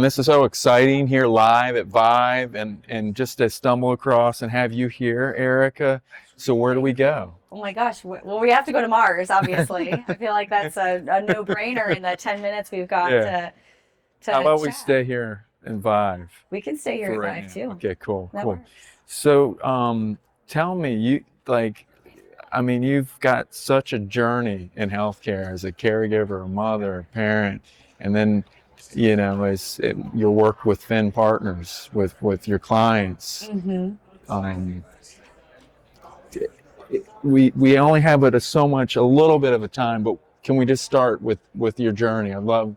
man, this is so exciting here live at VIVE, and just to stumble across and have you here, Erica. So where do we go? Oh my gosh. Well, we have to go to Mars, obviously. I feel like that's a no-brainer in the 10 minutes we've got Yeah. How to about we chat. stay here in VIVE We can stay here for at right five now? too. Okay, cool, That cool. works. So, tell me, I mean, you've got such a journey in healthcare as a caregiver, a mother, a parent, and then, your work with Finn Partners, with your clients. Hmm. Um, we only have a little bit of a time, but can we just start with your journey? I'd love,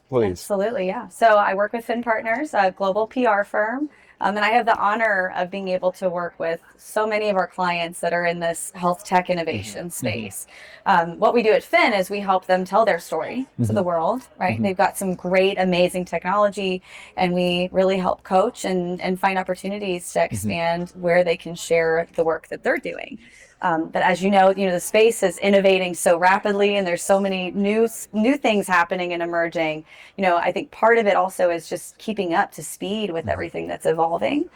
please. Absolutely, yeah. So I work with Finn Partners, a global PR firm, and I have the honor of being able to work with so many of our clients that are in this health tech innovation space. What we do at Finn is we help them tell their story to the world, right? They've got some great, amazing technology, and we really help coach and find opportunities to expand where they can share the work that they're doing. But as you know, the space is innovating so rapidly, and there's so many new things happening and emerging. I think part of it also is just keeping up to speed with everything that's evolving,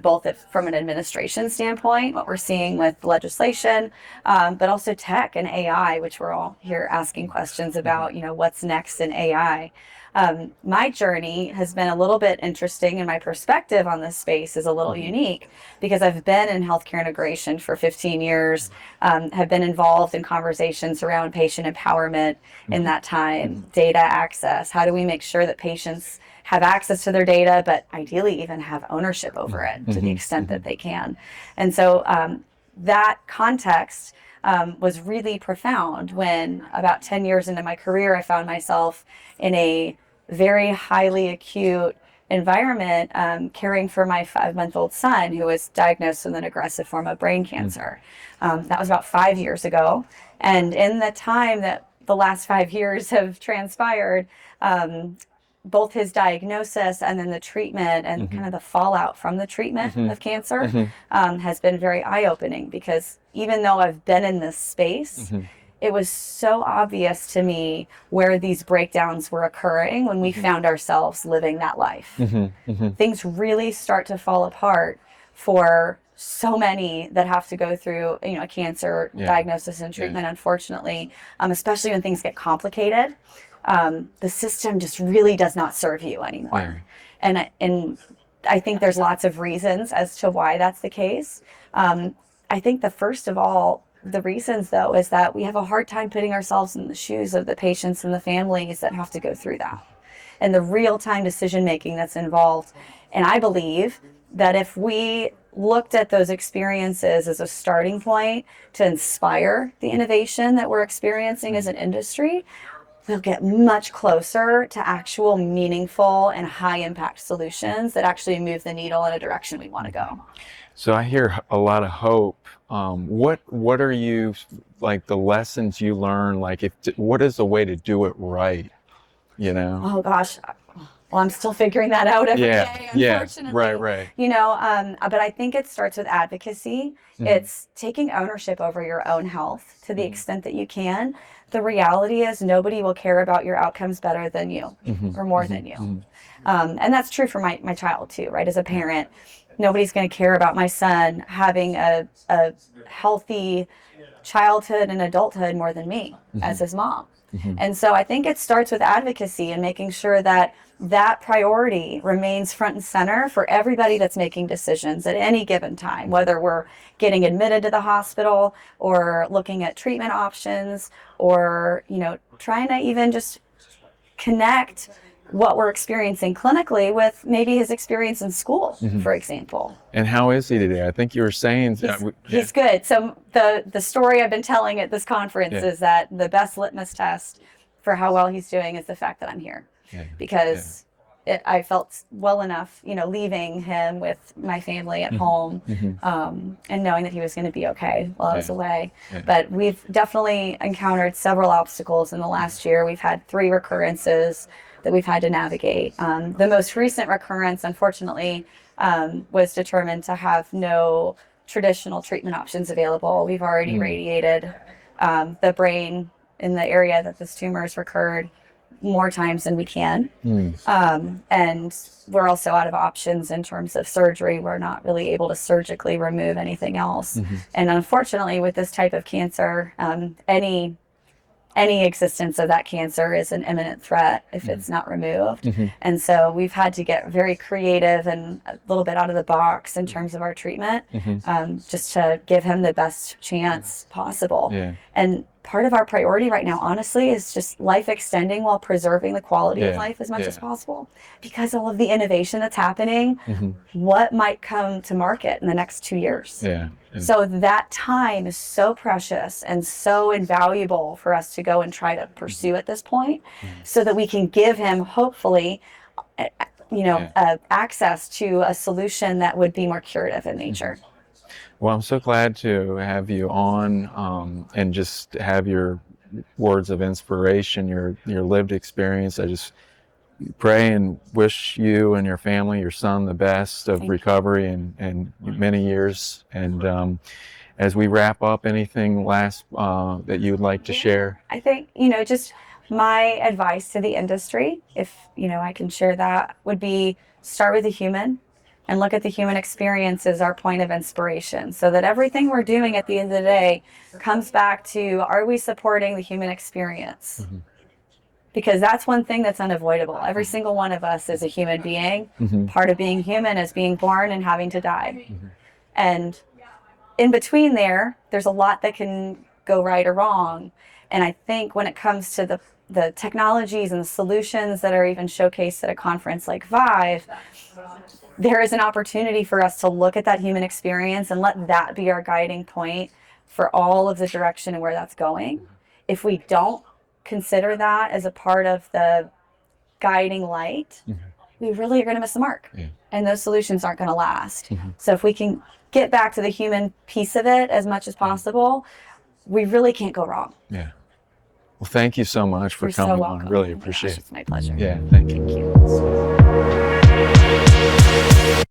both from an administration standpoint, what we're seeing with legislation, but also tech and AI, which we're all here asking questions about. What's next in AI. My journey has been a little bit interesting, and my perspective on this space is a little unique because I've been in healthcare integration for 15 years, have been involved in conversations around patient empowerment in that time, data access. How do we make sure that patients have access to their data, but ideally even have ownership over it to the extent that they can? And so that context was really profound when about 10 years into my career, I found myself in a very highly acute environment, caring for my 5-month-old son who was diagnosed with an aggressive form of brain cancer. That was about 5 years ago. And in the time that the last 5 years have transpired, both his diagnosis and then the treatment and kind of the fallout from the treatment of cancer has been very eye-opening, because even though I've been in this space, it was so obvious to me where these breakdowns were occurring when we found ourselves living that life. Things really start to fall apart for so many that have to go through a cancer diagnosis and treatment, unfortunately, especially when things get complicated. The system just really does not serve you anymore. And I think there's lots of reasons as to why that's the case. I think the reasons, though, is that we have a hard time putting ourselves in the shoes of the patients and the families that have to go through that, and the real-time decision-making that's involved. And I believe that if we looked at those experiences as a starting point to inspire the innovation that we're experiencing as an industry, we'll get much closer to actual meaningful and high-impact solutions that actually move the needle in a direction we want to go. So I hear a lot of hope. What are you, like, the lessons you learn? Like, what is the way to do it right? Oh gosh. Well, I'm still figuring that out every day, unfortunately. Right. But I think it starts with advocacy. It's taking ownership over your own health to the extent that you can. The reality is nobody will care about your outcomes better than you or more than you. And that's true for my child too, right? As a parent, nobody's going to care about my son having a healthy childhood and adulthood more than me as his mom. And so I think it starts with advocacy and making sure that that priority remains front and center for everybody that's making decisions at any given time, whether we're getting admitted to the hospital or looking at treatment options or, trying to even just connect what we're experiencing clinically with maybe his experience in school, for example. And how is he today? I think you were saying he's good. So the story I've been telling at this conference is that the best litmus test for how well he's doing is the fact that I'm here, because I felt well enough, leaving him with my family at home, and knowing that he was going to be okay while I was away. But we've definitely encountered several obstacles in the last year. We've had 3 recurrences that we've had to navigate. The most recent recurrence, unfortunately, was determined to have no traditional treatment options available. We've already radiated the brain in the area that this tumor has recurred more times than we can. Mm. And we're also out of options in terms of surgery. We're not really able to surgically remove anything else. Mm-hmm. And unfortunately, with this type of cancer, any existence of that cancer is an imminent threat if it's not removed. Mm-hmm. And so we've had to get very creative and a little bit out of the box in terms of our treatment, just to give him the best chance possible. Yeah. And part of our priority right now, honestly, is just life extending while preserving the quality of life as much as possible. Because all of the innovation that's happening, what might come to market in the next 2 years? Yeah. So that time is so precious and so invaluable for us to go and try to pursue at this point, so that we can give him, hopefully, access to a solution that would be more curative in nature. Well, I'm so glad to have you on, and just have your words of inspiration, your lived experience. I just pray and wish you and your family, your son, the best of recovery and many years. And as we wrap up, anything last that you'd like to share? I think, just my advice to the industry, if, I can share that, would be start with the human and look at the human experience as our point of inspiration, so that everything we're doing at the end of the day comes back to, are we supporting the human experience? Because that's one thing that's unavoidable. Every single one of us is a human being. Part of being human is being born and having to die. And in between there's a lot that can go right or wrong. And I think when it comes to the technologies and the solutions that are even showcased at a conference like VIVE, there is an opportunity for us to look at that human experience and let that be our guiding point for all of the direction and where that's going. If we don't consider that as a part of the guiding light, we really are going to miss the mark. And those solutions aren't going to last. So if we can get back to the human piece of it as much as possible, we really can't go wrong. Yeah. Well, thank you so much for coming on. I really appreciate it. It's my pleasure. Yeah, thank you. Thank you.